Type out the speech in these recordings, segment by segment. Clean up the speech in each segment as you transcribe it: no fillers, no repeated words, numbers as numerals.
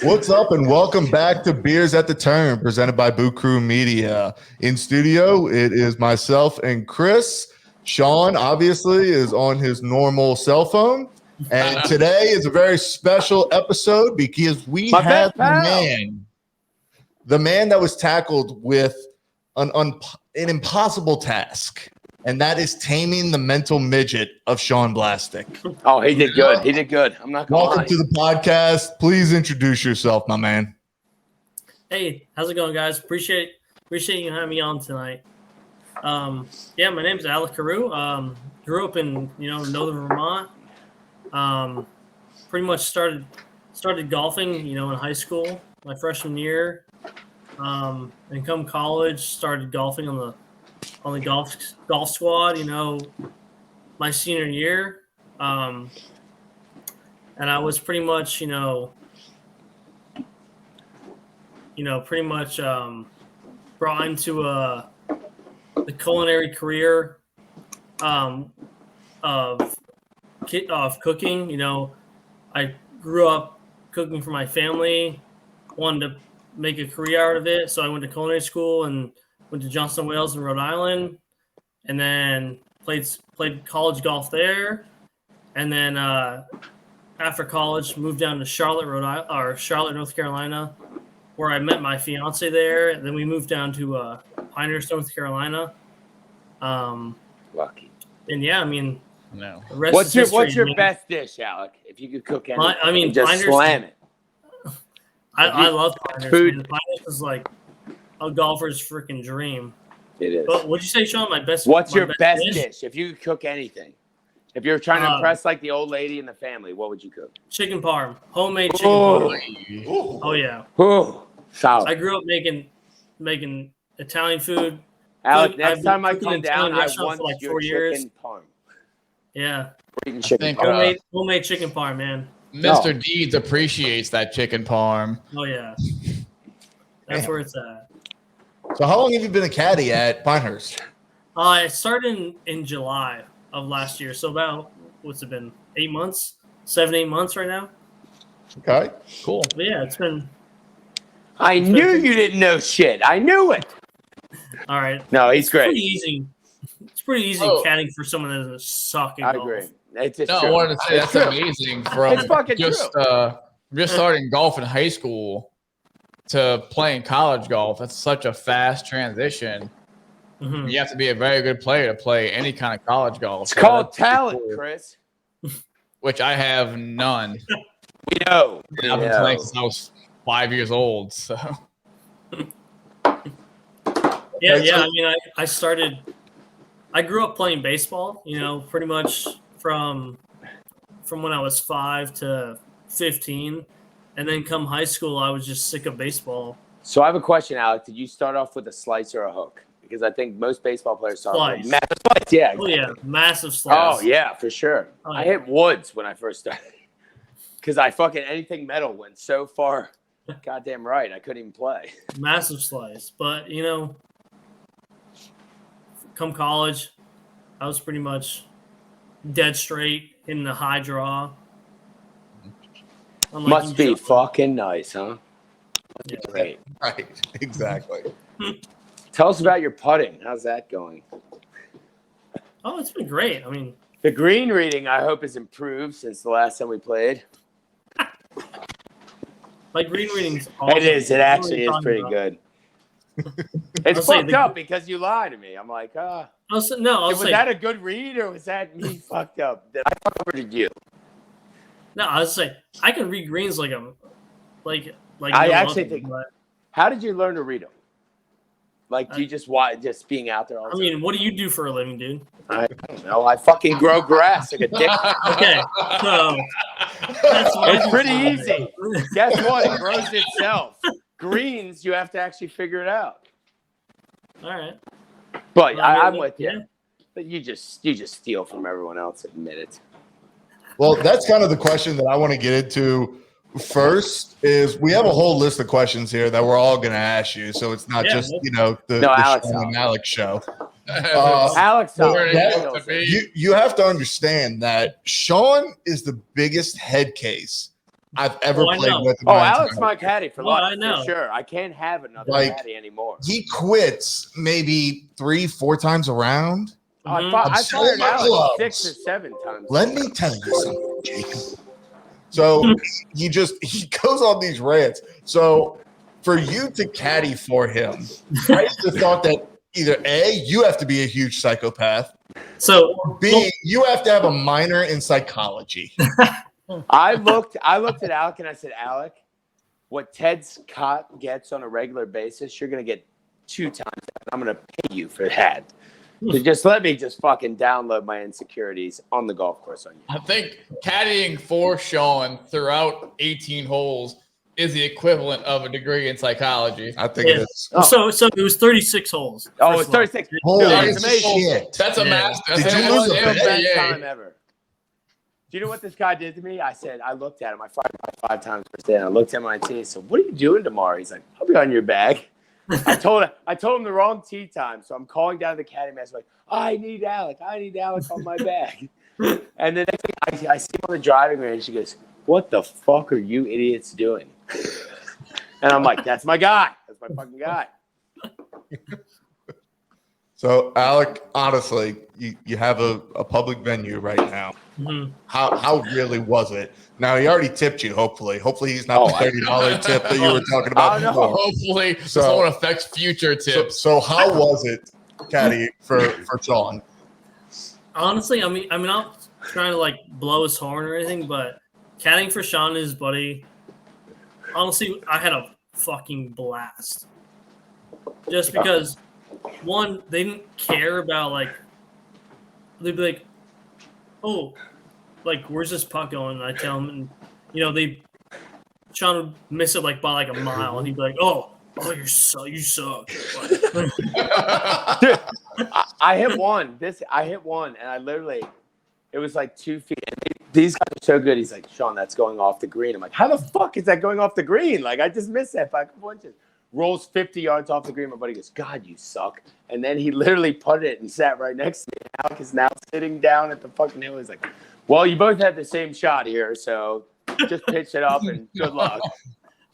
What's up, and welcome back to Beers at the Turn, presented by Boo Crew Media. In studio, it is myself and Chris. Sean, obviously, is on his normal cell phone. And today is a very special episode because we have the man that was tackled with an impossible task, and that is taming the mental midget of Sean Blastic. Oh, he did good. He did good. I'm not going to lie. Welcome to the podcast. Please introduce yourself, my man. Hey, how's it going, guys? Appreciate you having me on tonight. My name's Alec Carew. Grew up in northern Vermont. Pretty much started golfing in high school, my freshman year, and come college started golfing on the golf squad. My senior year, and I was pretty much brought into the culinary career of cooking. I grew up cooking for my family, wanted to make a career out of it, so I went to culinary school and went to Johnson Wales in Rhode Island, and then played college golf there, and then after college moved down to Charlotte, North Carolina, where I met my fiance there. And then we moved down to Pinehurst, North Carolina. Lucky. And yeah, I mean, no. What's your best dish, Alec? If you could cook anything, just Pinehurst, slam it. I love Pinehurst. Pinehurst is like a golfer's freaking dream. It is. But what'd you say, Sean? What's your best dish? If you could cook anything, if you're trying to impress like the old lady in the family, what would you cook? Chicken parm, homemade chicken parm. Oh yeah. Oh, solid. I grew up making Italian food. Alec, next time I come down, I want like your 4 years. Chicken parm. Yeah. Homemade chicken parm, man. Mr. Deeds appreciates that chicken parm. Oh yeah. That's where it's at. So how long have you been a caddy at Pinehurst? I started in July of last year. So about, what's it been, 8 months? 7-8 months right now. Okay, cool. But yeah, it's been. I knew you didn't know shit. I knew it. All right. No, he's great. It's pretty easy caddying for someone that doesn't suck at golf. I agree. It's true. I wanted to say that's amazing. From just starting golf in high school to playing college golf. That's such a fast transition. Mm-hmm. You have to be a very good player to play any kind of college golf. It's called talent, cool. Chris. Which I have none. We know. I've been playing since I was 5 years old. So. Yeah. I mean, I grew up playing baseball. Pretty much from when I was 5 to 15, and then come high school, I was just sick of baseball. So I have a question, Alec. Did you start off with a slice or a hook? Because I think most baseball players start off with massive slice. Yeah. Oh yeah, massive slice. Oh yeah, for sure. Oh, yeah. I hit woods when I first started because anything metal went so far. Goddamn right, I couldn't even play. Massive slice, but come college, I was pretty much dead straight in the high draw. Must be fucking nice, huh? Must be great. Right, exactly. Tell us about your putting. How's that going? Oh, it's been great. I mean, the green reading, I hope, has improved since the last time we played. My green reading's awesome. It is. It actually is pretty good. It's fucked up because you lied to me. I'm like, was that a good read or was that me fucked up? Did I fuck over to you? No, I was saying I can read greens like I actually think. How did you learn to read them? Like, do you just being out there all the time? I mean, what do you do for a living, dude? I don't know. I fucking grow grass like a dick. Okay, so it's pretty easy. Guess what? It grows itself. Greens, you have to actually figure it out. All right. But I'm with you. Yeah. But you just steal from everyone else. Admit it. Well, that's kind of the question that I want to get into first. Is we have a whole list of questions here that we're all going to ask you, so it's not just the Sean and Alex show. Alex, you have to understand that Sean is the biggest head case I've ever played with. Oh, Alec's my caddy for life. I know. For sure. I can't have another caddy anymore. He quits maybe 3-4 times around. I fired Alec 6 or 7 times. Let me tell you something, Jacob. So he goes on these rants. So for you to caddy for him, I just thought that either A, you have to be a huge psychopath. So B, you have to have a minor in psychology. I looked at Alec and I said, Alec, what Ted Scott gets on a regular basis, you're gonna get 2 times that. I'm gonna pay you for that. So just let me just fucking download my insecurities on the golf course on you. I think caddying for Sean throughout 18 holes is the equivalent of a degree in psychology. I think it is. Oh. So it was 36 holes. Oh, it's 36. Holy shit. That's a master. Did you lose the best time ever? Do you know what this guy did to me? I looked at him. I fired him 5 times per day. And I looked at him and I said, he said, what are you doing tomorrow? He's like, I'll be on your bag. I told him the wrong tee time. So I'm calling down the caddy master like, I need Alec on my bag. And the next thing I see him on the driving range. She goes, what the fuck are you idiots doing? And I'm like, that's my guy. That's my fucking guy. So, Alec, honestly, you have a public venue right now. Mm-hmm. How really was it? Now, he already tipped you, hopefully. Hopefully, he's not the $30 tip that you were talking about before. Hopefully, this won't affect future tips. So how was it, Caddy, for Sean? Honestly, I mean, I'm not trying to, like, blow his horn or anything, but caddying for Sean and his buddy, honestly, I had a fucking blast. Just because... One, they didn't care about, like, they'd be like, oh, like, where's this puck going? And I tell them, and, you know, Sean would miss it, like, by, like, a mile. And he'd be like, oh, you suck. Dude, I hit one. And I literally, it was like 2 feet. And these guys are so good. He's like, Sean, that's going off the green. I'm like, how the fuck is that going off the green? Like, I just missed that by a couple inches. Rolls 50 yards off the green. My buddy goes, God, you suck. And then he literally putted it and sat right next to me. Alec is now sitting down at the fucking hill. He's like, well, you both had the same shot here, so just pitch it up and good luck.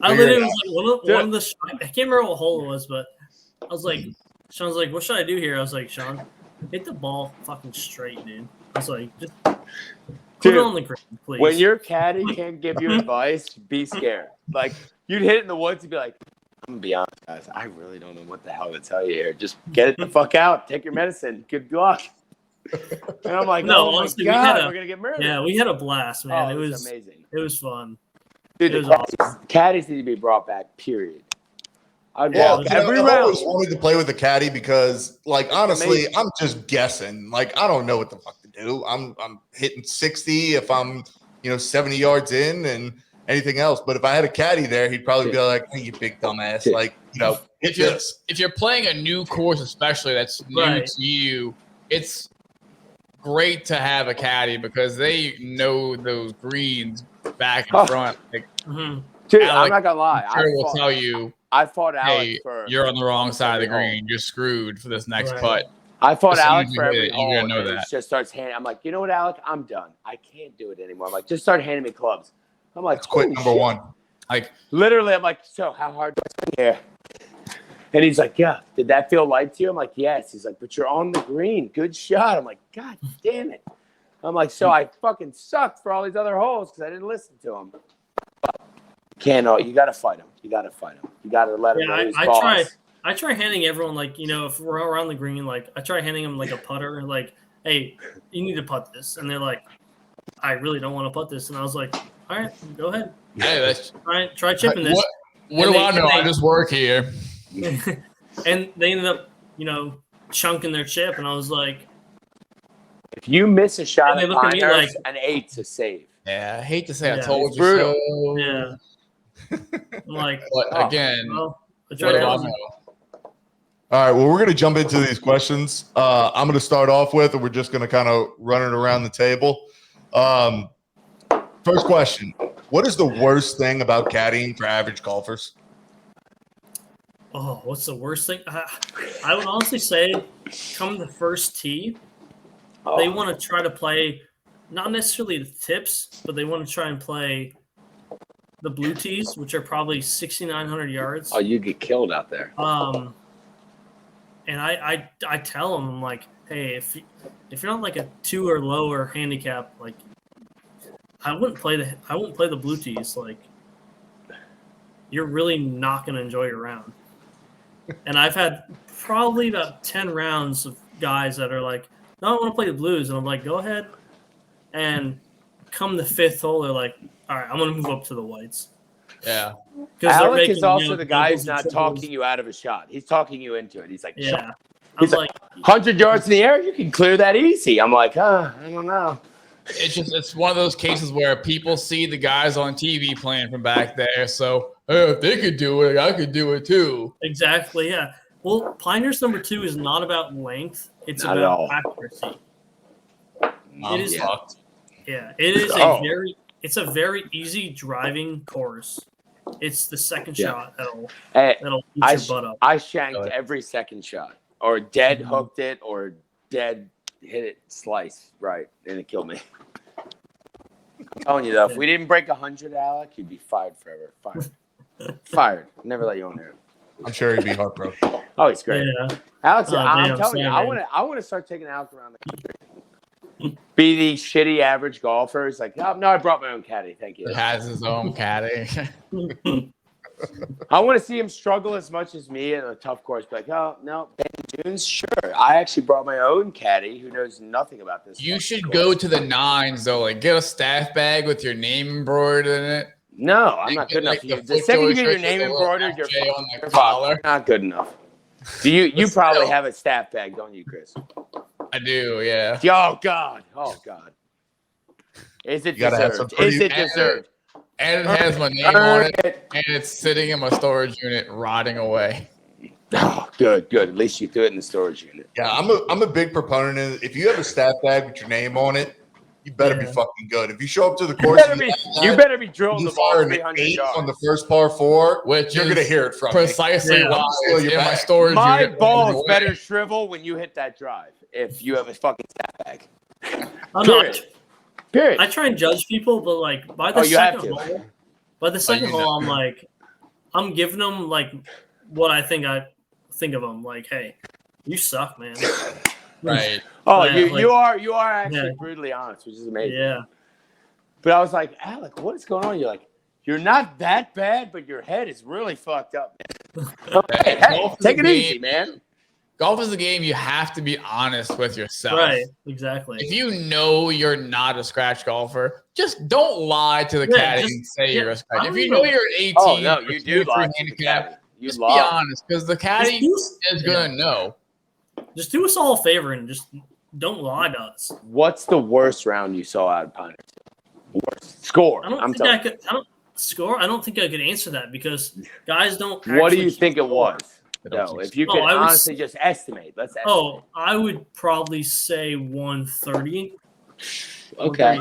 I literally was like, one of the I can't remember what hole it was, but I was like, Sean's like, what should I do here? I was like, Sean, hit the ball fucking straight, dude. I was like, just put it on the green, please. When your caddy can't give you advice, be scared. Like, you'd hit it in the woods and be like, I'm going to be honest, guys. I really don't know what the hell to tell you here. Just get it the fuck out. Take your medicine. Good luck. And I'm like, no, honestly, my God, we're going to get murdered. Yeah, we had a blast, man. It was amazing. It was fun. Dude, it was awesome. Caddies need to be brought back, period. I've always wanted to play with a caddy because, like, honestly, I'm just guessing. Like, I don't know what the fuck to do. I'm hitting 60 if I'm, 70 yards in and anything else. But if I had a caddy there, he'd probably be like, hey, you big dumbass. Like, if you're playing a new course, especially that's new to you, it's great to have a caddy because they know those greens back and front. Like, Dude, Alec, I'm not gonna lie. Will tell you. I fought Alec hey, you're on the wrong side of the green. You're screwed for this next putt. I fought Alec for every hole. You're gonna know that. Just starts handing. I'm like, you know what, Alec? I'm done. I can't do it anymore. I'm like, just start handing me clubs. I'm like, that's quit number one. Like, literally, I'm like, so how hard do I swing here? And he's like, yeah. Did that feel light to you? I'm like, yes. He's like, but you're on the green. Good shot. I'm like, God damn it. I'm like, so I fucking sucked for all these other holes because I didn't listen to him. You got to fight him. You got to fight him. You got to let him know his boss. I try handing everyone, like, if we're around the green, like, I try handing them, like, a putter. Like, hey, you need to putt this. And they're like, I really don't want to putt this. And I was like, all right, go ahead. Hey, try chipping this. What do I know? I just work here. And they ended up, chunking their chip. And I was like, if you miss a shot at Pinehurst, like, an 8's a save. Yeah, I hate to say I told you so. Yeah. I'm like, but again, all right, well, we're going to jump into these questions. I'm going to start off with, and we're just going to kind of run it around the table. First question. What is the worst thing about caddying for average golfers? Oh, what's the worst thing? I would honestly say come the first tee, they want to try to play not necessarily the tips, but they want to try and play the blue tees, which are probably 6,900 yards. Oh, you get killed out there. And I tell them, I'm like, hey, if you're not like a 2 or lower handicap, like I wouldn't play the blue tees. Like, you're really not going to enjoy your round. And I've had probably about 10 rounds of guys that are like, no, I want to play the blues. And I'm like, go ahead. And come the 5th hole, they're like, all right, I'm going to move up to the whites. Yeah. Alec is also the guy who's not talking you out of a shot. He's talking you into it. He's like, yeah. He's like 100 yards in the air, you can clear that easy. I'm like, I don't know. It's one of those cases where people see the guys on TV playing from back there. So if they could do it, I could do it too. Exactly. Yeah. Well, Pinehurst number 2 is not about length. It's Not about accuracy. It is fucked. Yeah. It is it's a very easy driving course. It's the second shot that'll eat your butt up. I shanked every second shot, or dead hooked it, or dead hit it slice right, and it killed me. I'm telling you though, if we didn't break 100, Alec, you'd be fired forever. Fired. Never let you on there. I'm sure he'd be heartbroken. Oh, he's great. Yeah. Alex, I'm telling you, I want to start taking Alec around the country. Be the shitty average golfer. He's like, oh, no, I brought my own caddy. Thank you. He has his own caddy. I want to see him struggle as much as me in a tough course. Be like, oh, no, Ben Dunes, sure. I actually brought my own caddy who knows nothing about this. You should go to the 9s, though. Like, get a staff bag with your name embroidered in it. No, I'm not good enough. The second you get your name embroidered, you're on the collar. Not good enough. Do you probably have a staff bag, don't you, Chris? I do, yeah. Oh, God. Is it deserved? Is it deserved? And it has my name on it, and it's sitting in my storage unit, rotting away. Oh, good. At least you threw it in the storage unit. Yeah, I'm a big proponent of it. If you have a staff bag with your name on it, you better be fucking good. If you show up to the course, you better be drilling the ball 300 yards on the first par 4, which you're gonna hear it from precisely me. why it's in my storage my unit. My balls better shrivel when you hit that drive. If you have a fucking staff bag. Period. I try and judge people, but like by the second hole, I'm like, I'm giving them like what I think of them. Like, hey, you suck, man. Right. Oh, you are actually brutally honest, which is amazing. Yeah. But I was like, Alec, what is going on? You're like, you're not that bad, but your head is really fucked up, man. Hey, take it easy, man. Golf is a game you have to be honest with yourself. Right, exactly. If you know you're not a scratch golfer, just don't lie to the caddy and say you're a scratch. If you know you're an 18, you do lie to the caddy. Just be honest, because the caddy is going to know. Just do us all a favor and just don't lie to us. What's the worst round you saw out of Pinehurst? Worst score. I don't think I could answer that because guys don't. What do you think it was? No, if you could honestly just estimate. Let's estimate. Oh, I would probably say 130. Okay,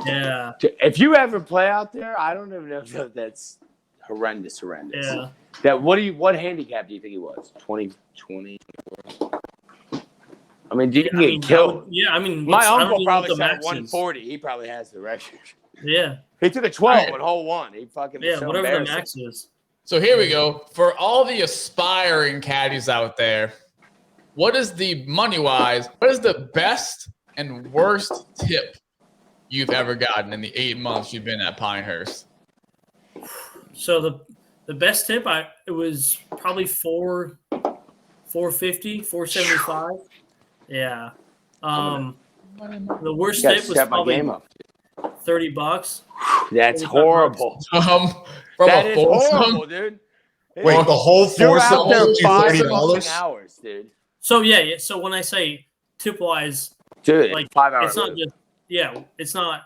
yeah. If you ever play out there, I don't even know if that's horrendous. Yeah. What handicap do you think he was? 20. I mean, you can get killed. My uncle probably shot 140. He probably has the record. Yeah. He took a 12 on hole 1. He fucking whatever the max is. So here we go. For all the aspiring caddies out there, what is the money-wise, what is the best and worst tip you've ever gotten in the 8 months you've been at Pinehurst? So the best tip, it was probably 450, 475. Yeah. The worst tip was probably $30. That's horrible. That is horrible, dude. Wait, the whole foursome out there $30? Hours, dude. So yeah. So when I say tip wise, dude, like 5 hours. It's not just it's not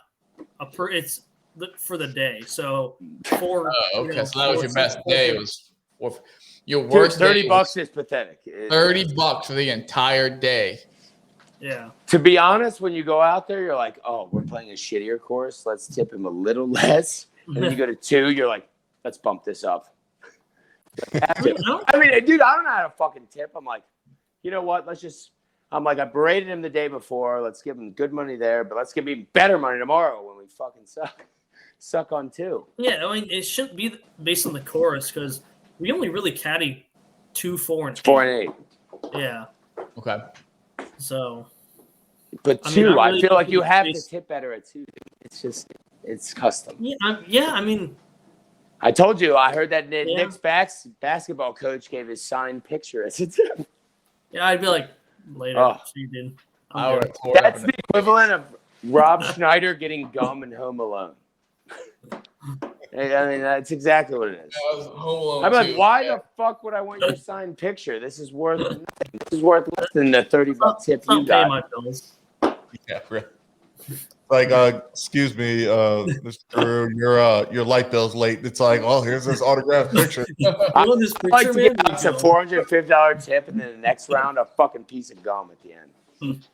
it's for the day. So so that was your best day. Was your worst $30 is pathetic. $30 for the entire day. Yeah. To be honest, when you go out there, you're like, oh, we're playing a shittier course. Let's tip him a little less. And then you go to 2, you're like, let's bump this up. I mean, dude, I don't know how to fucking tip. I'm like, you know what? I berated him the day before. Let's give him good money there, but let's give him better money tomorrow when we fucking suck. suck on 2. Yeah, I mean, it shouldn't be based on the course because we only really caddy 2, 4, and 8. 4 and 8. Yeah. Okay. So. But I 2, mean, I really feel like you have to based- tip better at 2. It's custom. Yeah, I mean. I told you, I heard that Nick's basketball coach gave his signed picture as a tip. Yeah, I'd be like, later. Oh. So you did. That's the equivalent of Rob Schneider getting gum in Home Alone. I mean, that's exactly what it is. I'm like, why the fuck would I want your signed picture? This is worth nothing. This is worth less than the $30 tip you got. Pay my bills. Yeah, really. Like, excuse me, Mr. Carew, your light bill's late. It's like, well, here's this autographed picture. I like to get us a $450 tip, and then the next round, a fucking piece of gum at the end.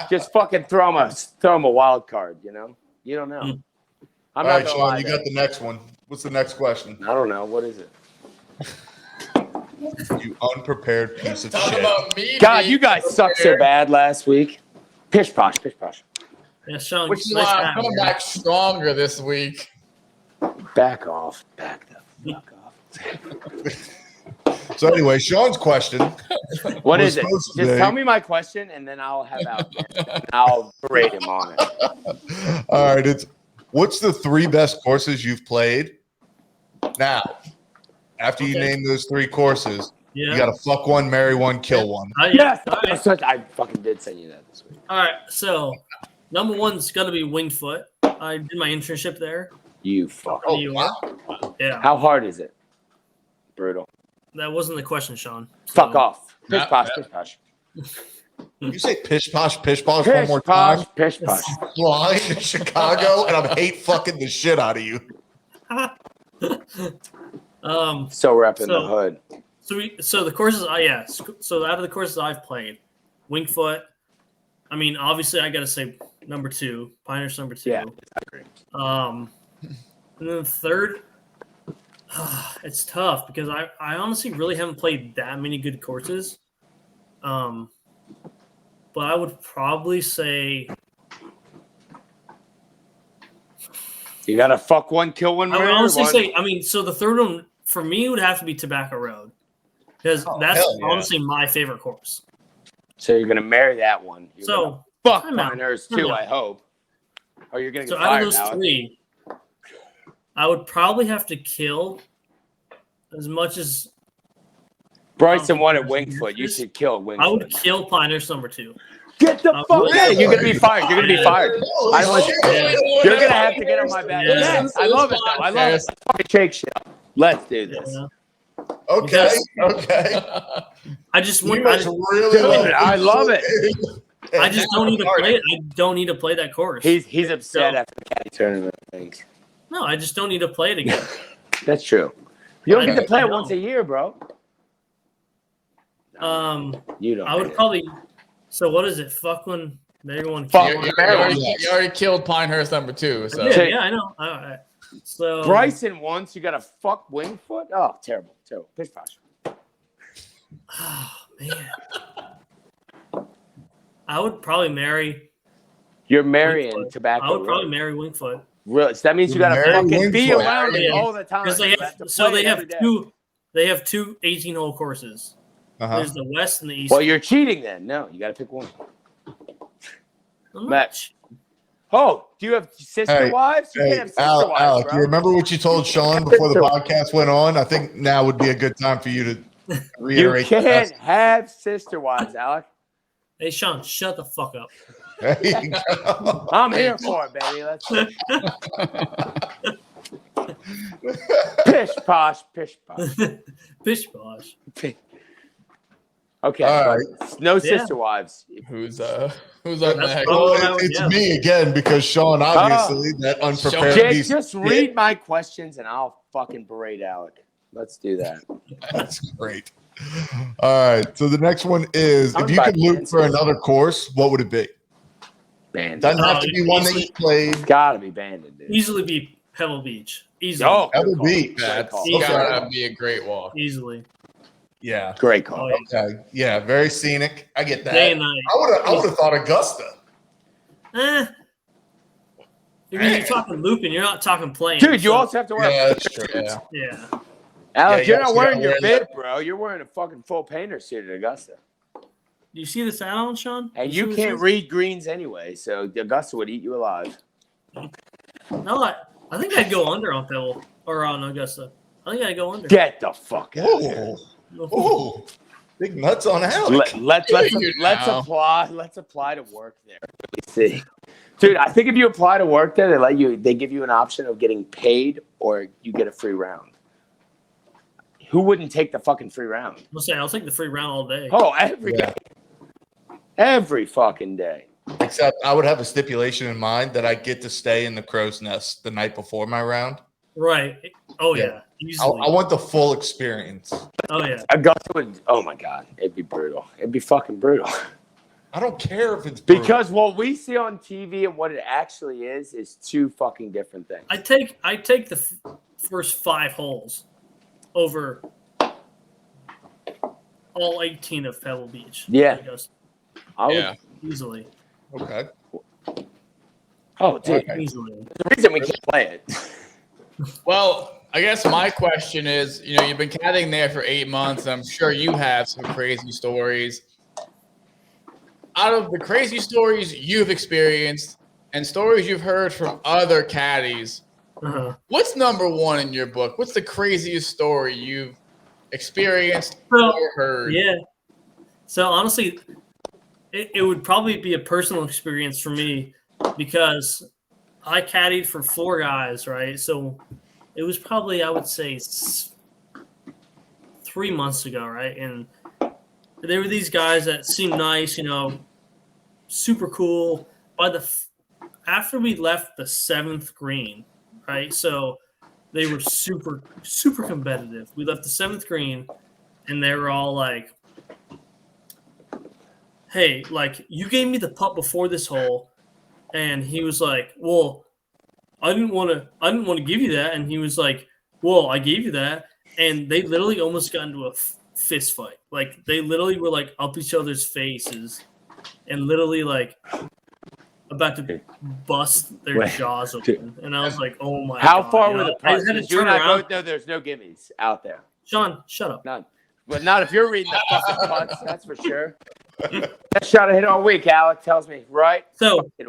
Just fucking throw him a wild card. You know, you don't know. I'm All not right, gonna Sean, lie you there. got the next one. What's the next question? I don't know. What is it? You unprepared piece of Talk shit. about me. God, you guys sucked so bad last week. Pish posh, pish posh. Yeah, Sean. Which is nice why I'm hat, coming man. back stronger this week. Back off. Back the fuck off. So anyway, Sean's question. What was is it? supposed to Just be- tell me my question, and then I'll have out. I'll berate him on it. All right, what's the 3 best courses you've played? Now, after you name those 3 courses, Yeah. you got to fuck one, marry one, kill one. Yes, All right. I fucking did send you that this week. All right. So, number 1's got to be Wingfoot. I did my internship there. You fuck. Oh, New York. wow. Yeah. How hard is it? Brutal. That wasn't the question, Sean. So- Fuck off. Pish Yeah, posh, yeah. pish posh. You say pish posh one Pish more posh, time. pish posh. Flying to Chicago, and I hate fucking the shit out of you. So repping So- the hood. So the courses, so out of the courses I've played, Wingfoot. I mean, obviously, I got to say number 2, Pinehurst number 2. Yeah, I agree. And then the third, it's tough because I honestly really haven't played that many good courses. But I would probably say You gotta fuck one, kill one. I would murder honestly one. say, I mean, so the third one for me would have to be Tobacco Road because that's hell yeah. honestly my favorite course. So you're gonna marry that one. You're gonna So fuck time out. Pinehurst Time too, out. I hope. Or you're gonna get So out of fired those now. 3, I would probably have to kill as much as Bryson won at Wingfoot. You should kill Wingfoot. I would kill Pinehurst number 2. Get the fuck would. out! You're gonna be fired. You're gonna be fired. I don't want Holy You're gonna have to get on my back. Yeah. Yes, I love it though. I love it. Let's fucking shake shit up. Let's do this. Yeah. Okay, okay. I just You want. must really Dude, I love it. I just don't need to play it. I don't need to play that course. He's upset So- after the Caddy tournament. I think. No, I just don't need to play it again. That's true. You don't I get to play it know. once a year, bro. You don't. I would get it. probably. So what is it? Fuck one. Everyone. Fuck. You Yes. already killed Pinehurst number 2. So Yeah, I know. All right. So Bryson once. You got to fuck Wingfoot. Oh, terrible, terrible. Pish posh. Oh man. I would probably marry. You're marrying Wingfoot. Tobacco. I would probably Road. marry Wingfoot Really? So that means you You're got to marrying fucking be Wingfoot. around it Yeah. all the time. because they You have. to So play they it have every day. 2. They have 2 18-hole courses. Uh-huh. There's the West and the East. Well, you're cheating then. No, you got to pick one. I'm not Match. Oh, do you have sister Hey, wives? You Hey, can't have sister Alec, wives, bro. you remember what you told Sean before the podcast went on? I think now would be a good time for you to You reiterate. can't have sister wives, Alec. Hey Sean, shut the fuck up. There you go. I'm here for it, baby. Let's pish posh, pish posh. Pish posh. Okay, All but no sister wives. who's up That's next? probably- Well, it's Yeah. me again because Sean, obviously, that unprepared Jake, piece of just shit. read my questions and I'll fucking berate Alec. Let's do that. That's great. All right. So the next one is I'm if you about could loop Kansas. for another course, what would it be? Bandit. Doesn't have to be one that you played. It's gotta be banded, dude. Easily be Pebble Beach. Easily. Oh, Pebble good call. Beach. Great That's call. Okay. gotta be a great walk. Easily. Yeah. Great call. Oh, yeah. Okay. Yeah. Very scenic. I get that. Day and night. I would have thought Augusta. Eh. You're talking looping. You're not talking playing. Dude, you also have to wear. Yeah, that's true. Yeah. Alex, Yeah, you're not wearing your bib, that. bro. You're wearing a fucking full painter suit at Augusta. Do you see this add-on, Sean? And you can't read greens anyway, so Augusta would eat you alive. No, I think I'd go under on Pebble or on Augusta. I think I'd go under. Get the fuck out of here. Oh, big nuts on Alec. Let's apply to work there. Let me see. Dude, I think if you apply to work there, they give you an option of getting paid or you get a free round. Who wouldn't take the fucking free round? I'll take the free round all day. Oh, every day. Every fucking day. Except I would have a stipulation in mind that I get to stay in the crow's nest the night before my round. Right. Oh, yeah. I want the full experience. Oh, yeah. Augusta would, oh my God. It'd be brutal. It'd be fucking brutal. I don't care if it's brutal. Because what we see on TV and what it actually is two fucking different things. I take the first 5 holes over all 18 of Pebble Beach. Yeah. I would easily. Okay. Oh, dude. Okay. Easily. The reason we can't play it. Well, I guess my question is, you've been caddying there for 8 months, and I'm sure you have some crazy stories. Out of the crazy stories you've experienced and stories you've heard from other caddies, what's number one in your book? What's the craziest story you've experienced or heard? Yeah. So honestly, it would probably be a personal experience for me because I caddied for 4 guys, right? So it was probably, I would say, 3 months ago, right? And there were these guys that seemed nice, super cool. After we left the 7th green, right? So they were super, super competitive. We left the 7th green, and they were all like, hey, you gave me the putt before this hole. And he was like, well, I didn't want to give you that. And he was like, well, I gave you that. And they literally almost got into a fist fight. They literally were up each other's faces and literally about to bust their jaws open. And I was like, oh my God. How far were the putts? I had to You and turn I around. both know there's no gimmies out there. Sean, shut up. None. But not if you're reading the fucking putts, that's for sure. That shot I hit all week, Alec tells me, right? So the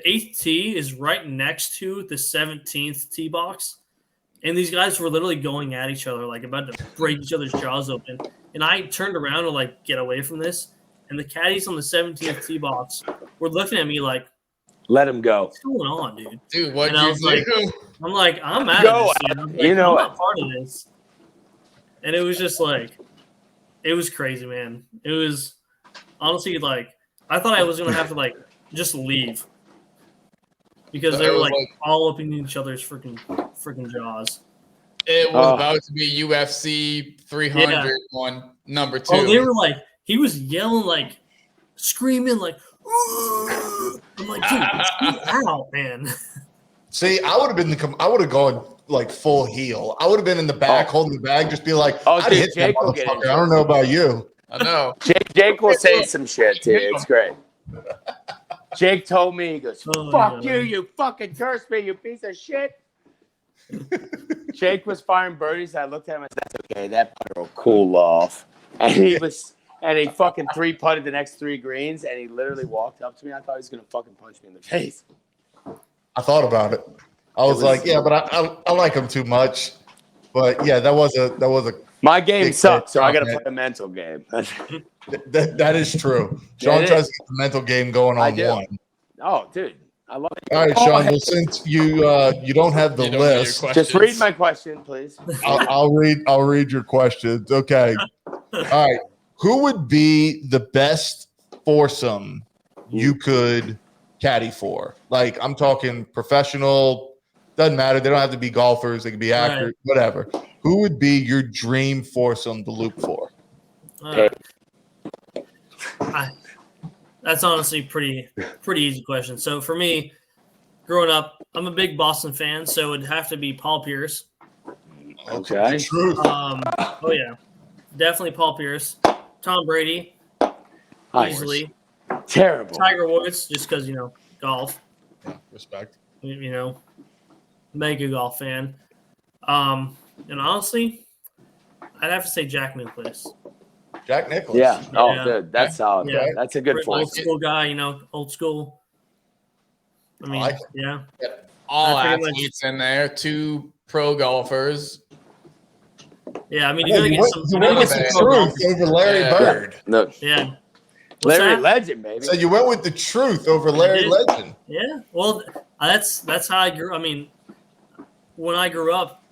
8th tee is right next to the 17th tee box. And these guys were literally going at each other, about to break each other's jaws open. And I turned around to get away from this. And the caddies on the 17th tee box were looking at me like, let him go. What's going on, dude? Dude, what you do? I'm out of this, dude. I'm not part of this. And it was just it was crazy, man. It was honestly I thought I was gonna have to just leave because they were all up in each other's freaking jaws. It was about to be UFC 300 on number 2. Oh, they were he was yelling screaming Ooh! I'm like, dude, get out, man. See, I would have gone full heel. I would have been in the back holding the bag, just be like, I'd hit that motherfucker. I don't know about you. I know. Jake will say some shit, too. It's great. Jake told me, he goes, fuck you, you fucking cursed me, you piece of shit. Jake was firing birdies. I looked at him and said, that's okay, that putter will cool off. And he fucking 3-putted the next 3 greens, and he literally walked up to me. I thought he was going to fucking punch me in the face. I thought about it. I was like, yeah, but I like him too much. But yeah, that was a. My game sucks, so I got to play a mental game. that is true. Sean tries to get the mental game going on one. Oh, dude, I love it. All right, Sean. Well, since you don't have the list, just read my question, please. I'll read your questions. Okay. All right. Who would be the best foursome you could caddy for? I'm talking professional. Doesn't matter. They don't have to be golfers. They can be actors, whatever. Who would be your dream foursome to loop for? That's honestly pretty easy question. So for me, growing up, I'm a big Boston fan, so it'd have to be Paul Pierce. Okay. Truth. Oh yeah, definitely Paul Pierce. Tom Brady, easily. Terrible. Tiger Woods, just because golf. Yeah, respect. You know, mega golf fan. And honestly, I'd have to say Jack Nicklaus. Jack Nicklaus. Yeah. Oh, Yeah. good. That's solid. Yeah. That's a good Old point. school guy, you know, old school. I mean, yeah. All I pretty athletes in there, 2 pro golfers. Yeah, I mean, Hey, you went with the truth over Larry Bird. No. Yeah. Larry Legend, baby. So you went with the truth over Larry Legend. Yeah. Well, that's how I grew. I mean, when I grew up,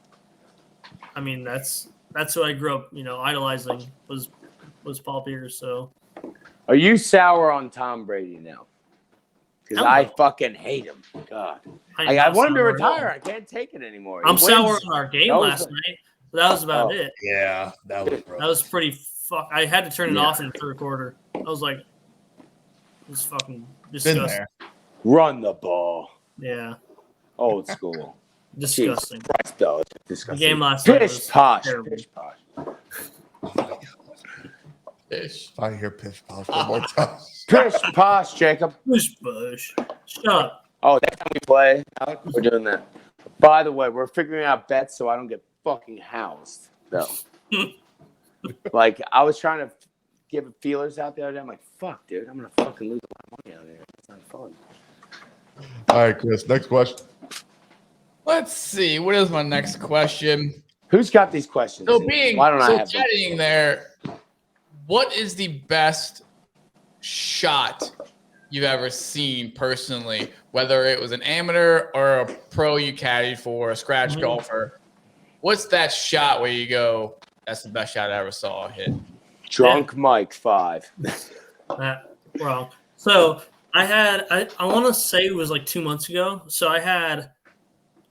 I mean, that's who I grew up, you know, idolizing was Paul Pierce. So, are you sour on Tom Brady now? Because I fucking hate him. God, I want him to retire. I can't take it anymore. I'm sour on our game last night. That was about it. Yeah, that was rough. That was pretty. I had to turn it off in the third quarter. I was like, "This fucking disgusting." Been there. Run the ball. Yeah. Old school. Disgusting. Christ, though. Disgusting. The game last night was posh. terrible. Pish posh. If I hear pish posh one more time. Pish posh, Jacob. Push push. Shut up. Oh, next time we play, Alec, we're doing that. By the way, we're figuring out bets so I don't get fucking housed, though. Like, I was trying to give feelers out the other day. I'm like, fuck, dude, I'm going to fucking lose a lot of money out here. It's not fun. All right, Chris, next question. Let's see. What is my next question? Who's got these questions? So Why don't I have them? caddying there, what is the best shot you've ever seen personally, whether it was an amateur or a pro you caddied for, a scratch golfer? What's that shot where you go, that's the best shot I ever saw hit? Drunk Mike 5. Wrong. So I want to say it was like 2 months ago. So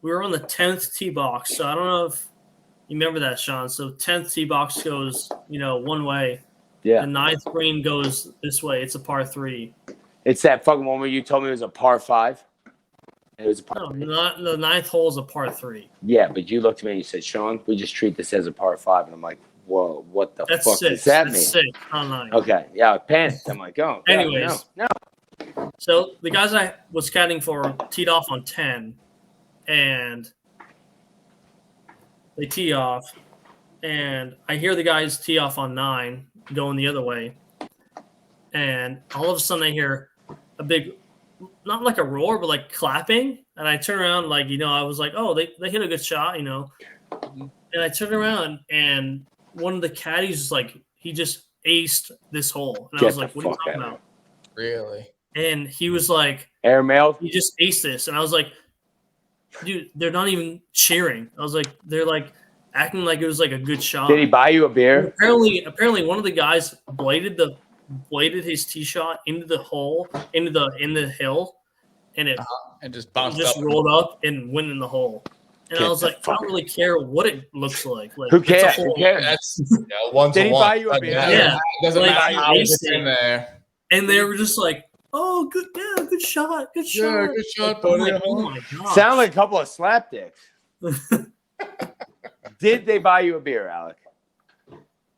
we were on the 10th tee box. So I don't know if you remember that, Sean. So 10th tee box goes, you know, one way. Yeah. The 9th green goes this way. It's a par 3. It's that fucking one where you told me it was a par 5. It was a par No, not the 9th hole is a par 3. Yeah, but you looked at me and you said, Sean, we just treat this as a par 5. And I'm like, whoa, what the That's fuck 6. does that That's mean? 6, not 9. Okay, yeah, I panicked. I'm like, oh. God, Anyways. no. So the guys I was caddying for teed off on 10, and they tee off, and I hear the guys tee off on 9 going the other way, and all of a sudden I hear a big, not like a roar, but like clapping, and I turn around like, you know, I was like, oh, they hit a good shot, you know, and I turned around, and one of the caddies was like, he just aced this hole, and I was like, what are you talking about? Really? And he was like, airmail. You just aced this. And I was like, dude, they're not even cheering. I was like, they're like acting like it was like a good shot. Did he buy you a beer? And apparently one of the guys bladed his tee shot into the hole, in the hill, and it just bounced just up. rolled up and went in the hole. And I was like, I don't really care what it looks like. Like, who cares? it's a hole. Who cares? That's Did he buy you a beer? Yeah. Doesn't Like, matter how it's aced in there. And they were just like, oh, good shot. Yeah, good shot, I'm buddy. like, oh my gosh. Sound like a couple of slapdicks. Did they buy you a beer, Alec?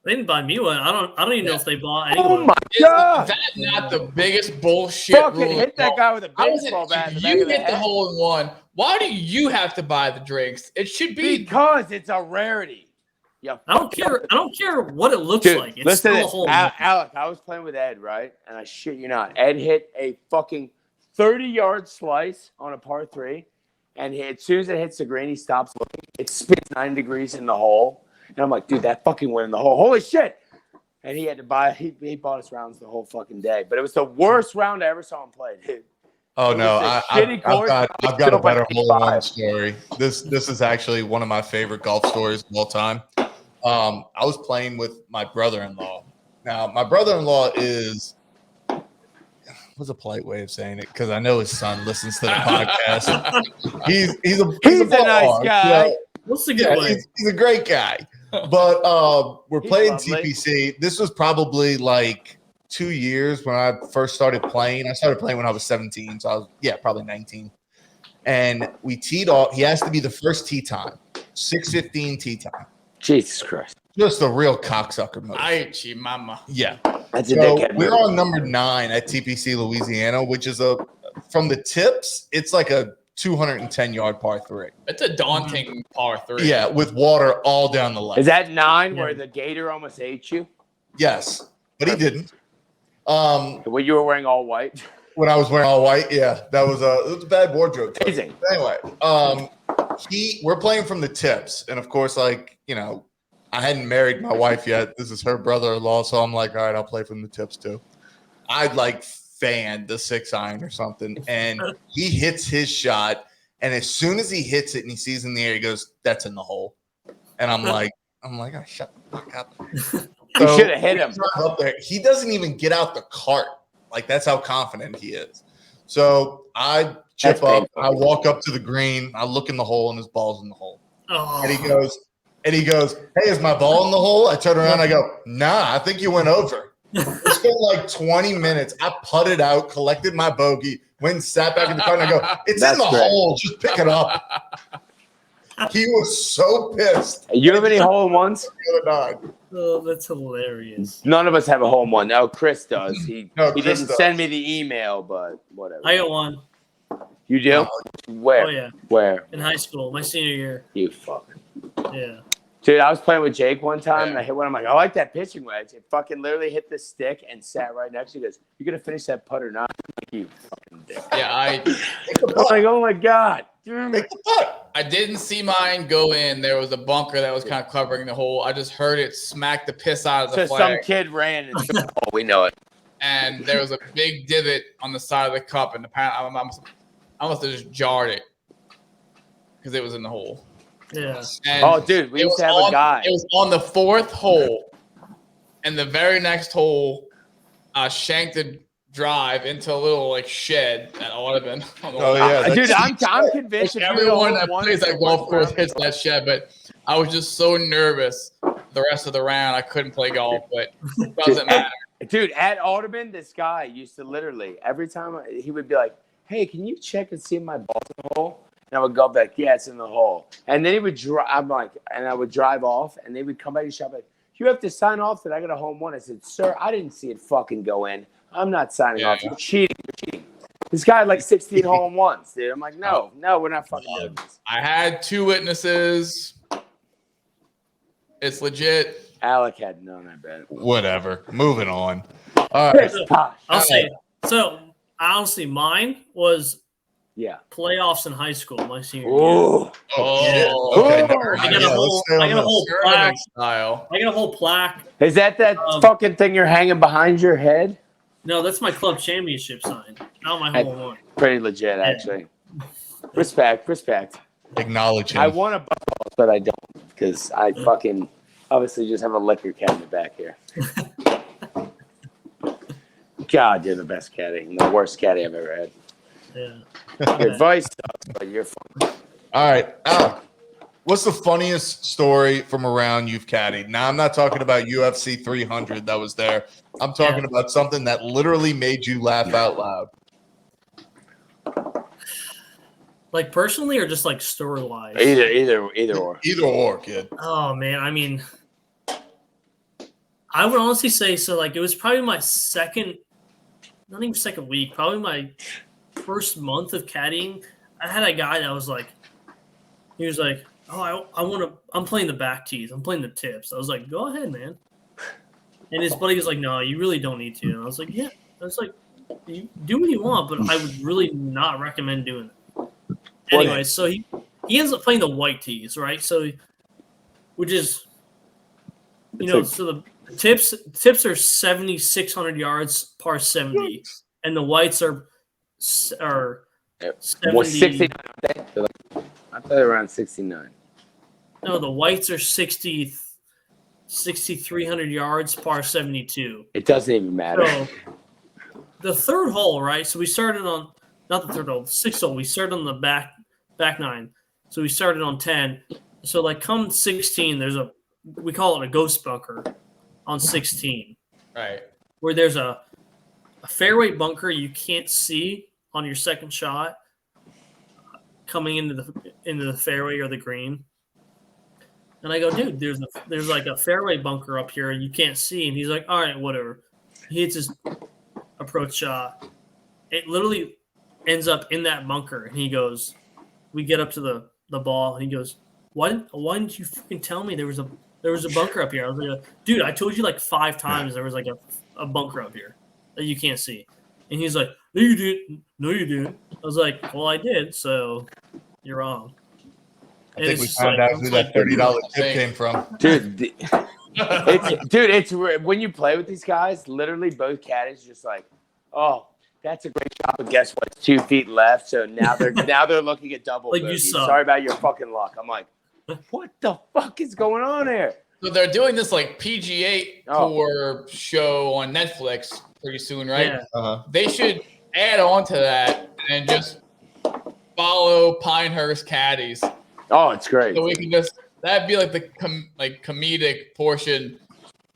They didn't buy me one. I don't even know if they bought Oh anyone. my god! That's not the biggest bullshit. Fucking rule hit of that golf. guy with a How is baseball it bat in the if back you of the hit the head. hole in one? Why do you have to buy the drinks? It should be. Because it's a rarity. Yeah. I don't care what it looks Dude, like. It's listen still to a this. hole. Alec, I was playing with Ed, right? And I shit you not. Ed hit a fucking 30-yard slice on a par 3. And as soon as it hits the green, he stops looking. It spins 9 degrees in the hole. And I'm like, dude, that fucking went in the hole. Holy shit. And he had to buy, he bought us rounds the whole fucking day. But it was the worst round I ever saw him play, dude. Oh no, I've got a better hole-in-one story. This is actually one of my favorite golf stories of all time. I was playing with my brother-in-law. Now, my brother-in-law is what's a polite way of saying it? Because I know his son listens to the podcast. He's a nice guy. You know, What's the good way? he's a great guy. But we're playing lovely. TPC. This was probably like 2 years when I first started playing. I started playing when I was 17, so I was probably 19. And we teed off. He has to be the first tee time, 6:15 tee time. Jesus Christ. Just a real cocksucker move. Mama. Yeah. That's a So dickhead. we're on number 9 at TPC Louisiana, which is a from the tips, it's like a 210-yard par 3. It's a daunting par 3. Yeah, with water all down the left. Is that 9 where the gator almost ate you? Yes, but he didn't. When you were wearing all white. When I was wearing all white, yeah, it was a bad board joke. Amazing. Anyway, we're playing from the tips, and of course, like, you know, I hadn't married my wife yet. This is her brother-in-law, so I'm like, all right, I'll play from the tips too. I'd like fanned the 6-iron or something, and he hits his shot, and as soon as he hits it and he sees in the air, he goes, "That's in the hole," and I'm like, oh, shut the fuck up. You should have hit him. Up there. He doesn't even get out the cart. Like, that's how confident he is. So I chip up. I walk up to the green. I look in the hole, and his ball's in the hole. Oh. And he goes, "Hey, is my ball in the hole?" I turn around. I go, "Nah, I think you went over." It's been like 20 minutes. I putted out, collected my bogey, went and sat back in the car, and I go, "It's in the hole. Just pick it up." He was so pissed. You have any hole-in-ones? Oh, that's hilarious. None of us have a hole-in-one. No, Chris does. He didn't does. send me the email, but whatever. I got one. You do? Where? Oh, yeah. Where? In high school, my senior year. You fucking. Yeah. Dude, I was playing with Jake one time, and I hit one. I'm like, I like that pitching wedge. It fucking literally hit the stick and sat right next to you. He goes, "You're going to finish that putt or not?" I'm like, you fucking dick. Yeah, I'm like, oh, my God. Make the putt. I didn't see mine go in. There was a bunker that was kind of covering the hole. I just heard it smack the piss out of the So flag. some kid ran and oh, we know it. And there was a big divot on the side of the cup, and apparently I must have just jarred it because it was in the hole. Yeah. And dude, we used to have a guy. It was on the 4th hole, and the very next hole, shanked a drive into a little like shed at Audubon. Oh yeah, dude, I'm convinced. If everyone that plays that golf course hits that shed, but I was just so nervous the rest of the round. I couldn't play golf, but it doesn't matter. Dude, at Audubon, this guy used to literally every time he would be like, "Hey, can you check and see if my ball's in the hole?" And I would go back, "Yeah, it's in the hole." And then he would drive. I'm like, and I would drive off, and they would come back to the shop like, "You have to sign off that I got a home run." I said, "Sir, I didn't see it fucking go in. I'm not signing off. You're cheating. You're cheating." This guy had like 16 home runs, dude. I'm like, no, we're not fucking doing this. I had 2 witnesses. It's legit. Alec had none, I bet. Whatever. Moving on. All right. I'll say so. Honestly, mine was playoffs in high school, my senior year. Oh, okay. I got a whole plaque. Style. I got a whole plaque. Is that fucking thing you're hanging behind your head? No, that's my club championship sign. Not my whole one. Pretty legit, actually. Respect. Acknowledge him. I want a balls, but I don't because I fucking obviously just have a liquor cabinet back here. God, you're the best caddy and the worst caddy I've ever had. Yeah. Your advice sucks, but you're fun. All right, Alec, what's the funniest story from around you've caddied? Now, I'm not talking about UFC 300 that was there. I'm talking about something that literally made you laugh out loud. Like personally, or just like story wise? Either or. Either or, kid. Oh man, I mean, I would honestly say so. Like it was probably my not even second week, probably my first month of caddying. I had a guy that was like, he was like, "Oh, I'm playing the back tees. I'm playing the tips." I was like, "Go ahead, man." And his buddy was like, "No, you really don't need to." And I was like, "Yeah." I was like, "You do what you want, but I would really not recommend doing it." Anyway, so he ends up playing the white tees, right? So, which is, so the tips are 7,600 yards par 70, and the whites are 70. Well, 69. I thought they were around 69. No, the whites are 6,300 yards par 72. It doesn't even matter. So the third hole, right? So we started on not the third hole, the 6th hole. We started on the back 9. So we started on 10. So like come 16, we call it a ghost bunker on 16. Right. Where there's a fairway bunker you can't see on your second shot coming into the fairway or the green. And I go, "Dude, there's like a fairway bunker up here you can't see." And he's like, "All right, whatever." He hits his approach shot. It literally ends up in that bunker, and he goes, we get up to the ball, and he goes, why didn't you fucking tell me there was a bunker up here? I was like, dude, I told you like 5 times there was like a bunker up here that you can't see. And he's like, no, you didn't. No, you didn't. I was like, well, I did, so you're wrong. I think we found out who that $30 tip came from. Dude, it's when you play with these guys, literally both caddies just like, oh, that's a great shot, but guess what? It's 2 feet left, so now they're looking at double like bogeys. you suck. Sorry about your fucking luck. I'm like, what the fuck is going on here? So they're doing this like PGA Tour show on Netflix pretty soon, right? Yeah. Uh-huh. They should add on to that and just follow Pinehurst caddies. Oh, it's great. So we can that'd be like the comedic portion.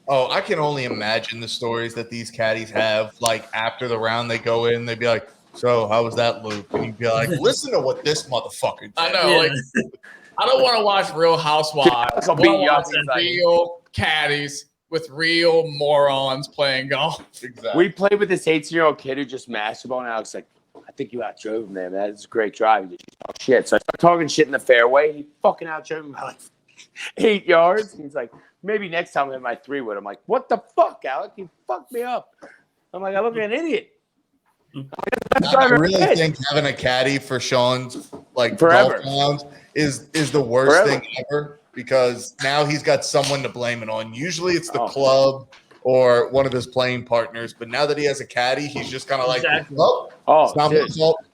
Oh, I can only imagine the stories that these caddies have. Like after the round, they go in, they'd be like, "So, how was that loop?" And you'd be like, "Listen to what this motherfucker did." I know, like I don't want to watch Real Housewives. I want to watch real caddies with real morons playing golf. Exactly. We played with this 18-year-old kid who just mastered ball, and I was like, I think you outdrove him there, man. That's a great drive. You just talk shit. So I started talking shit in the fairway. He fucking outdrove him by like 8 yards. He's like, maybe next time I'll hit my 3-wood. I'm like, what the fuck, Alec? You fucked me up. I'm like, I look like an idiot. I really think having a caddy for Sean's like Forever. golf rounds is the worst thing ever, because now he's got someone to blame it on. Usually it's the club or one of his playing partners, but now that he has a caddy, he's just kind of like, well, it's not my fault.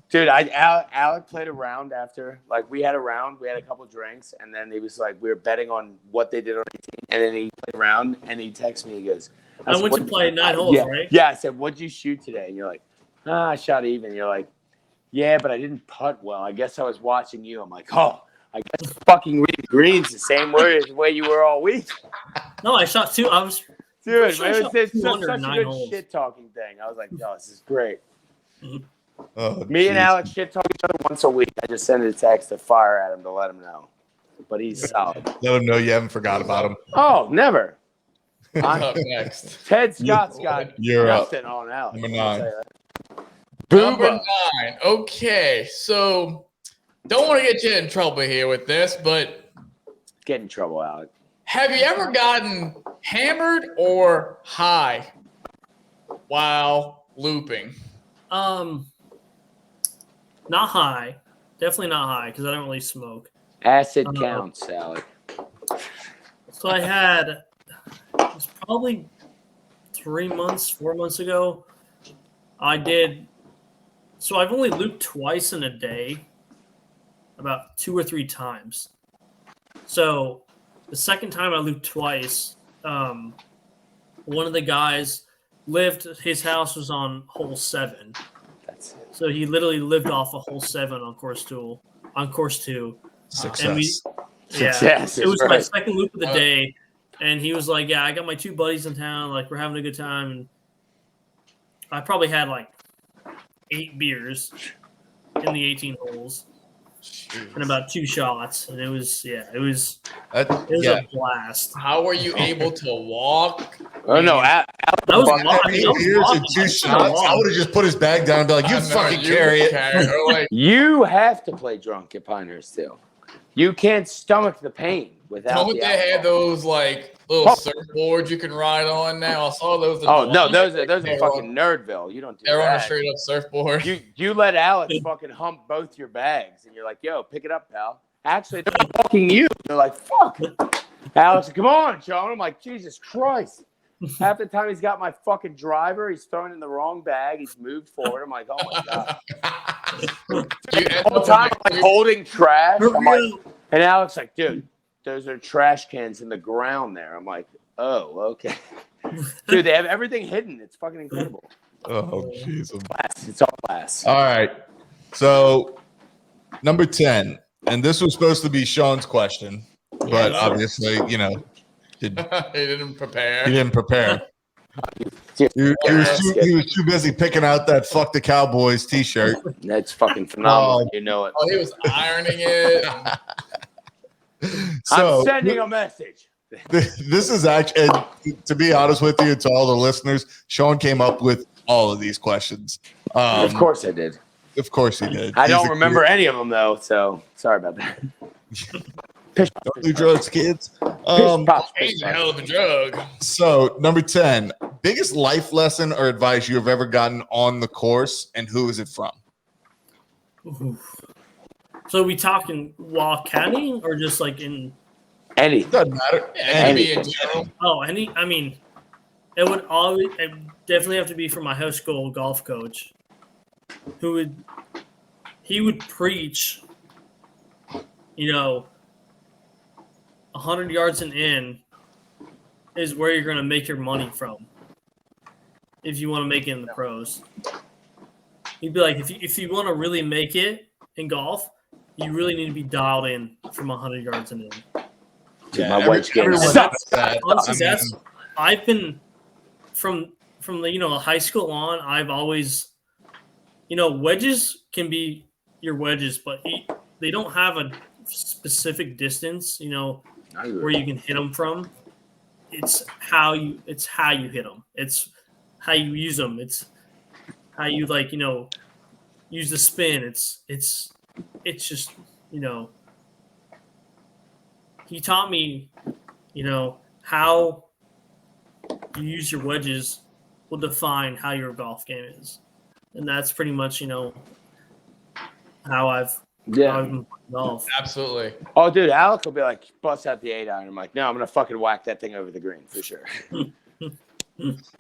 Dude, Alec played a round after. Like, we had a couple drinks, and then he was like, we were betting on what they did on 18, and then he played a round, and he texted me, he goes, I went to play 9 holes, right? Yeah, I said, what'd you shoot today? And you're like, I shot even. You're like, yeah, but I didn't putt well. I guess I was watching you. I'm like, oh, I guess fucking reading greens the same way you were all week. No, I shot 2. I was Dude, sure it was such a good holes. shit talking thing. I was like, oh, this is great. Oh, Me and Alex shit talk each other once a week. I just send a text to fire at him to let him know. But he's solid. Let him know you haven't forgot about him. Oh, never. Up next. Ted Scott's got You're nothing on Alex. Number 9. Number 9. Okay, so don't want to get you in trouble here with this, but get in trouble, Alex. Have you ever gotten hammered or high while looping? Not high. Definitely not high because I don't really smoke. Acid counts, Alec. So I had, it was probably 4 months ago. So I've only looped twice in a day, about 2 or 3 times. So the second time I looped twice, one of the guys his house was on hole 7. That's it. So he literally lived off a hole 7 on course 2. Success. Success it was right. my second loop of the day, and he was like, "Yeah, I got my 2 buddies in town. Like, we're having a good time." And I probably had like 8 beers in the 18 holes. Jeez. And about 2 shots, and it was a blast. How were you able to walk? Oh no, that was walking. 8 beers and 2 shots. I would have just put his bag down and be like, "You fucking carry it." Like, you have to play drunk at Pinehurst still. You can't stomach the pain without. Don't they have those like little surfboards you can ride on now? I saw those. Oh no, those are fucking Nerdville. You don't do they're that. on a straight up surfboard. You let Alex fucking hump both your bags, and you're like, "Yo, pick it up, pal." Actually, they're fucking you. They're like, "Fuck." Alex, come on, Sean. I'm like, Jesus Christ. Half the time he's got my fucking driver. He's throwing it in the wrong bag. He's moved forward. I'm like, oh my God. The whole time I'm like holding trash. I'm like, and Alex like, dude, those are trash cans in the ground there. I'm like, oh, okay. Dude, they have everything hidden. It's fucking incredible. Oh, jeez. It's all glass. All right. So, number 10. And this was supposed to be Sean's question, but obviously, he didn't prepare. He was too busy picking out that "Fuck the Cowboys" T-shirt. That's fucking phenomenal. You know it. Oh, he was ironing it. So, I'm sending a message. This is actually, to be honest with you, to all the listeners, Sean came up with all of these questions. Of course I did. Of course you did. I don't remember any of them though, so sorry about that. Don't do drugs, kids. Cocaine's a hell of a drug. So number 10, biggest life lesson or advice you have ever gotten on the course, and who is it from? Ooh. So are we talking while caddying or just like in any? Doesn't matter. Any in general. Oh, any? I mean, it would definitely have to be from my high school golf coach, he would preach, 100 yards and in is where you're going to make your money from if you want to make it in the pros. He'd be like, if you want to really make it in golf, you really need to be dialed in from 100 yards and in. Yeah, my wedge game sucks. Honestly, I've been from the high school on. I've always, wedges can be your wedges, but they don't have a specific distance. Where you can hit them from. It's how you hit them. It's how you use them. It's how you use the spin. It's just he taught me how you use your wedges will define how your golf game is, and that's pretty much how I've been golf. Absolutely. Oh, dude, Alec will be like, bust out the 8-iron. I'm like, no, I'm gonna fucking whack that thing over the green for sure.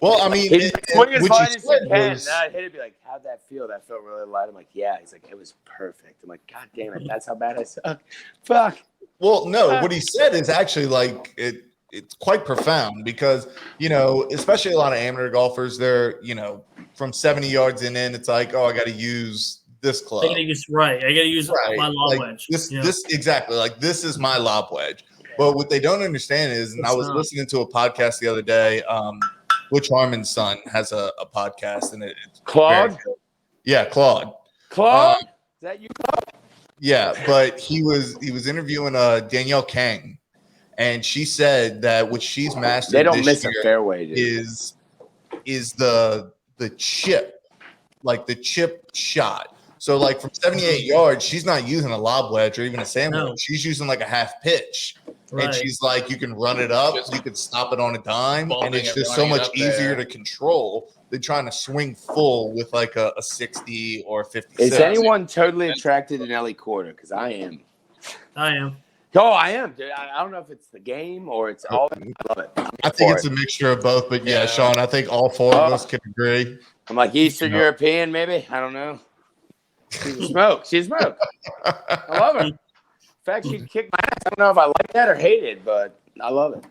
Well, I mean, I hit it, be like, how'd that feel? That felt really light. I'm like, yeah. He's like, it was perfect. I'm like, God damn it, that's how bad I suck. Fuck. Well, no, what he said is actually like it's quite profound because, especially a lot of amateur golfers, they're, from 70 yards in, it's like, oh, I got to use this club. I got to use my lob wedge. This exactly, like this is my lob wedge. But what they don't understand is, and I was listening to a podcast the other day, Butch Harmon's son has a podcast, and it's Claude? Yeah, Claude. Claude? Is that you, Claude? Yeah, but he was interviewing Danielle Kang, and she said that what she's mastered they don't this miss year a fairway, dude. is the chip, like the chip shot. So like from 78 yards, she's not using a lob wedge or even a sandwich. No. She's using like a half pitch. Right. And she's like, you can run it up, you can stop it on a dime, and it's just so much easier to control than trying to swing full with like a 60 or 56. Is anyone totally attracted to Nelly Quarter? Because I am. Oh, I am, dude. I don't know if it's the game or it's all. I love it. I think it's a mixture of both, but yeah, Sean, I think all four of us can agree. I'm like Eastern European, maybe. I don't know. She's a smoke. I love her. In fact, she kicked my ass. I don't know if I like that or hate it, but I love it.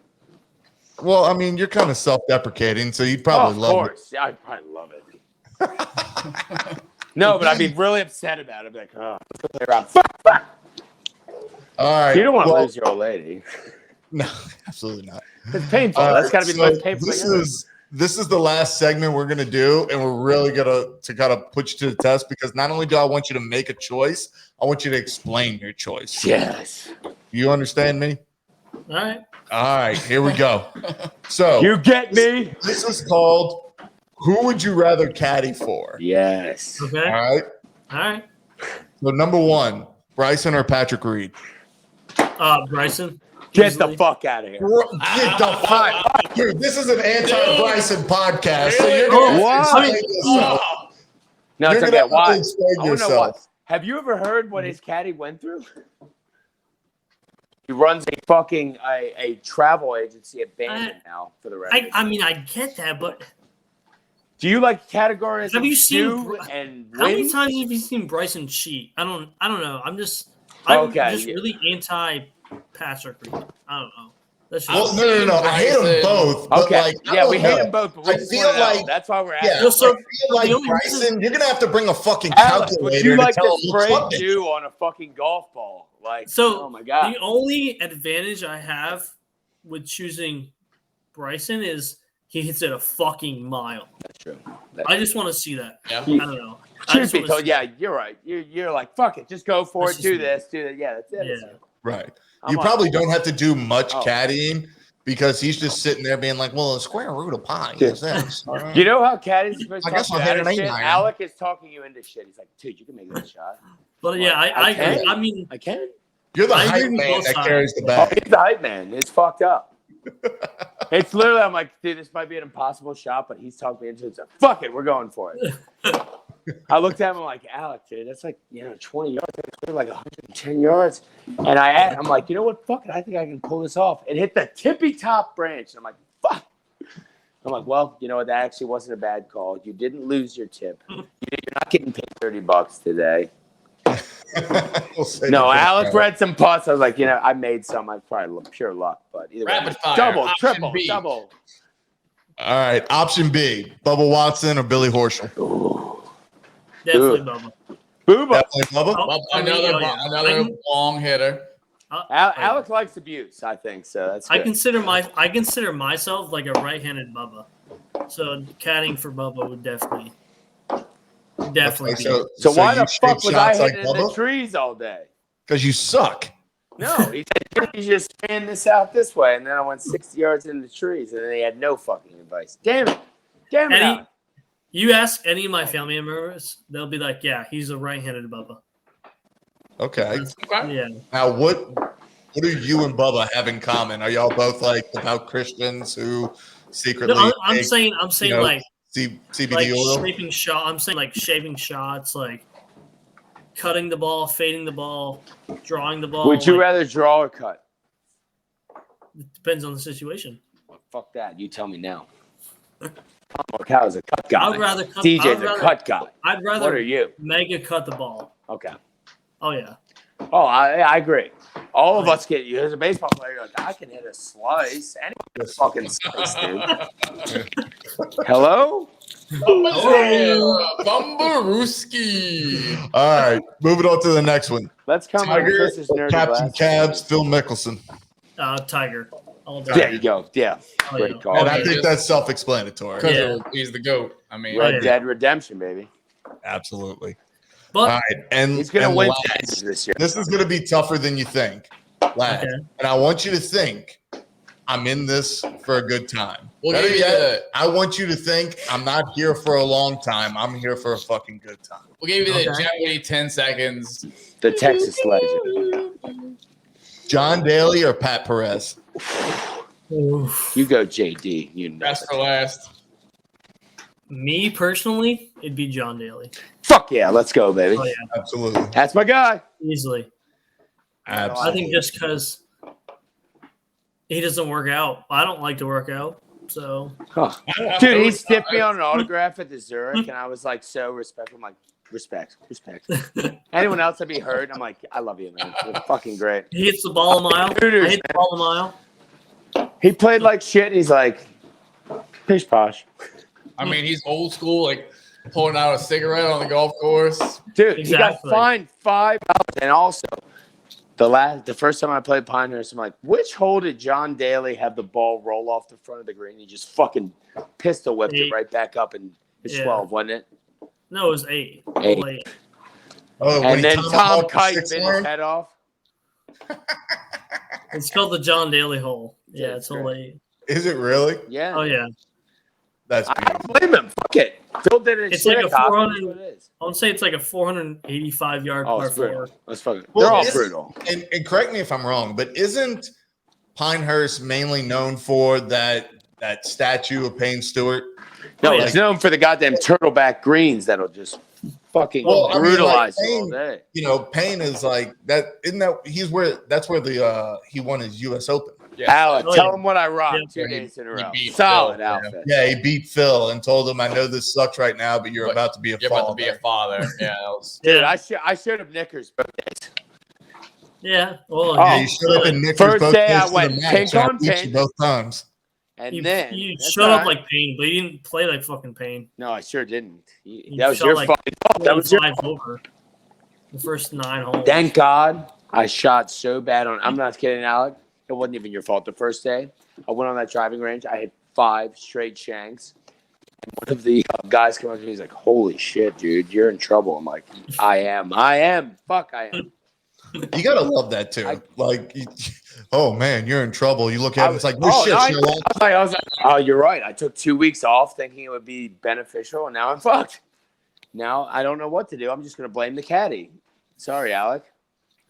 Well, I mean, you're kind of self-deprecating, so you'd probably love it. Of course. Yeah, I'd probably love it. No, but I'd be really upset about it. I'd be like, oh, let's go play around. Fuck. All right. You don't want to lose your old lady. No, absolutely not. It's painful. That's got to be the most painful thing. This is the last segment we're going to do, and we're really going to kind of put you to the test because not only do I want you to make a choice, I want you to explain your choice. Yes. You understand me? All right, here we go. So you get me? This is called Who Would You Rather Caddy For? Yes. Okay. All right. So number 1, Bryson or Patrick Reed? Bryson. Get the fuck out of here. Get the fuck. Dude, this is an anti-Bryson podcast. So you're going to explain yourself. No, it's okay. Why? Explain yourself. Have you ever heard what his caddy went through? He runs a fucking a travel agency at Bandon now for the rest. I mean, I get that, but do you like categories? Have you seen? How many times have you seen Bryson cheat? I don't know. I'm just really anti Patrick Reed. I don't know. No. I hate them both. Okay. We hate them both. But I feel like that's why we're at. Yeah, I feel like Bryson, you're gonna have to bring a fucking calculator. Would you like to spray dew on a fucking golf ball? Like, oh my god. The only advantage I have with choosing Bryson is he hits it a fucking mile. That's true. I just want to see that. Yeah. I don't know. Truth be told, you're right. You're like, fuck it, just go for it. Do this, do that. Yeah, that's it. Yeah. Right. You probably don't have to do much caddying, because he's just sitting there being like, well, the square root of pi is this. You know how Caddy's supposed to I guess talk I'll hit an shit? 8-iron. Alec is talking you into shit. He's like, dude, you can make that shot. But yeah, I agree. I mean, I can. You're the I hype agree with man both that sides. carries the Oh, bag. he's the hype man. It's fucked up. It's literally, I'm like, dude, this might be an impossible shot, but he's talking me into it. So fuck it, we're going for it. I looked at him, I'm like, Alec, dude, that's like, 20 yards. That's like 110 yards. And I'm like, you know what? Fuck it. I think I can pull this off. It hit the tippy top branch. And I'm like, fuck. I'm like, well, you know what? That actually wasn't a bad call. You didn't lose your tip. You're not getting paid $30 today. No, Alec read some putts. I was like, I made some. I probably pure luck, but either way, Rapid fire. double, Option triple, B. double. All right, option B: Bubba Watson or Billy Horschel. definitely Bubba. Booba. Definitely Bubba. Oh, Another long hitter. Alec likes abuse, I think. So that's good. I consider myself like a right-handed Bubba. So caddying for Bubba would definitely Okay, be. So why you the fuck shoot was I shots like hitting in the Bubba? trees all day? Because you suck. No, he said you just fan this out this way, and then I went 60 yards in the trees, and then he had no fucking advice. Damn it, Alec. You ask any of my family members, they'll be like, "Yeah, he's a right-handed Bubba." Okay. Yeah. Now, what do you and Bubba have in common? Are y'all both like devout Christians who secretly? No, I'm take, saying like CBD like oil. shaping shot. I'm saying like shaving shots, like cutting the ball, fading the ball, drawing the ball. Would you rather draw or cut? It depends on the situation. Fuck that. You tell me now. Cal's a cut guy. I'd rather cut. DJ's a cut guy. I'd rather. What are you? Mega cut the ball. Okay. Oh yeah. Oh, I agree. All of us get you. As a baseball player, you're like, I can hit a slice. Anyone can fucking slice, dude. Hello? Bumbarooski. All right, moving on to the next one. Let's come on. Tiger, Chris's nerdy Captain glasses. Cabs, Phil Mickelson. Tiger. All day. There you go. Yeah. Oh, Great yeah. call. And I think that's self-explanatory. Yeah. He's the GOAT. I mean, Red Yeah. Dead Redemption, baby. Absolutely. But All right, and He's going to and win last, this year. this is going to be tougher than you think. Last. Okay. And I want you to think I'm in this for a good time. We'll Better give you yet, I want you to think I'm not here for a long time. I'm here for a fucking good time. we'll give you the Okay. Jeopardy 10 seconds. The Texas legend. John Daly or Pat Perez? oof. You go, JD. You know. Best for last. Me personally, it'd be John Daly. Fuck yeah. Let's go, baby. Oh yeah, Absolutely. That's my guy. easily. Absolutely. I think just because he doesn't work out. I don't like to work out, so Huh. Dude, he stiffed me on an autograph at the Zurich, and I was like so respectful. I'm like, respect. Anyone else that'd be hurt, I'm like, I love you, man. You're fucking great. he hits the ball a mile. Hooters, I hit the ball a mile. He played like shit, and he's like, pish posh. I mean, he's old school, like pulling out a cigarette on the golf course. Dude, Exactly. he got fined $5. And also, the first time I played Pinehurst, I'm like, which hole did John Daly have the ball roll off the front of the green? He just fucking pistol whipped it 8. right back up, and it's Yeah. 12, wasn't it? No, it was 8. 8. Hole 8. Oh, when And he then Tom tomahawked the Kite six bit his iron? head off. It's called the John Daly hole. Yeah, Yeah, it's hole 8. Is it really? Yeah. Oh yeah. That's I don't blame him. Fuck it. Phil did it. It's like a Shinnecock. 400 That's what it is. I would say it's like a 485 yard Oh, par it's brutal. 4. Let's fucking. Well, They're all it's- brutal. And correct me if I'm wrong, but isn't Pinehurst mainly known for that statue of Payne Stewart? No, Oh, yeah. he's known for the goddamn turtleback greens that'll just fucking Well, I mean, brutalize like, you all Payne- day. You know, Payne is like that. Isn't that that's where the he won his U.S. Open. Alec, Oh, tell yeah. him what I rocked Yeah. 2 days in a He row. beat Solid Phil, yeah. outfit. Yeah, he beat Phil and told him, "I know this sucks right now, but you're But about to be a You're father." about to be a father. Yeah, that was. Dude, Yeah. I showed him knickers both days. Yeah. Well, Yeah, Oh, you showed up in Knickers first both day days I to the went match, pink and I on beat you pink. both times. And you, then you that's shut all up right. like Payne, but you didn't play like fucking Payne. No, I sure didn't. You That was shot your like fault. That was your 5 over the first 9 holes. Thank God I shot so bad on. I'm not kidding, Alec. It wasn't even your fault. The first day I went on that driving range, I hit 5 straight shanks. And one of the guys came up to me. He's like, "Holy shit, dude, you're in trouble." I'm like, "I am. Fuck, I am." You gotta love that too. Oh man, you're in trouble. You look at it, it's like, no shit, Sherlock. I was like, oh, you're right. I took 2 weeks off thinking it would be beneficial, and now I'm fucked. Now I don't know what to do. I'm just gonna blame the caddy. Sorry, Alec.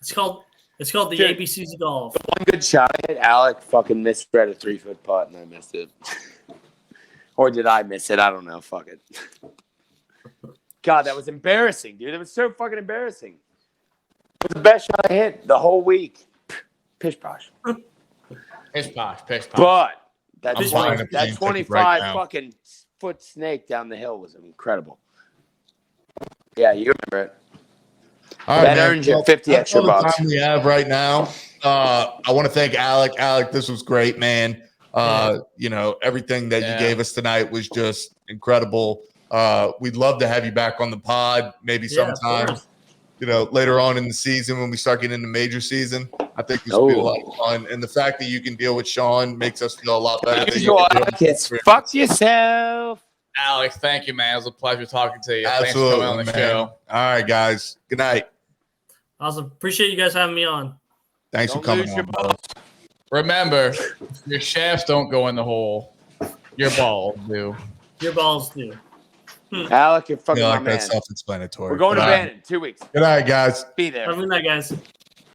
It's called the ABCs of golf. One good shot I hit, Alec fucking misread a 3-foot putt, and I missed it. Or did I miss it? I don't know. Fuck it. God, that was embarrassing, dude. It was so fucking embarrassing. It was the best shot I hit the whole week. Pish posh. Pish posh. But that 25 right fucking foot snake down the hill was incredible. Yeah, you remember it. All right, that earned you 50 extra bucks. That's all the time we have right now. I want to thank Alec. Alec, this was great, man. Everything that you gave us tonight was just incredible. We'd love to have you back on the pod, maybe sometime, later on in the season when we start getting into major season. I think this will be a lot of fun. And the fact that you can deal with Sean makes us feel a lot better. Fuck yourself. Alex, thank you, man. It was a pleasure talking to you. Absolutely, thanks for coming on the show. All right, guys. Good night. Awesome. Appreciate you guys having me on. Thanks for coming on. Remember, your shafts don't go in the hole. Your balls do. Your balls do. Alec, you're fucking my man. That's self-explanatory. We're going to Bannon in 2 weeks. Good night, guys. Be there. Have a good night, guys.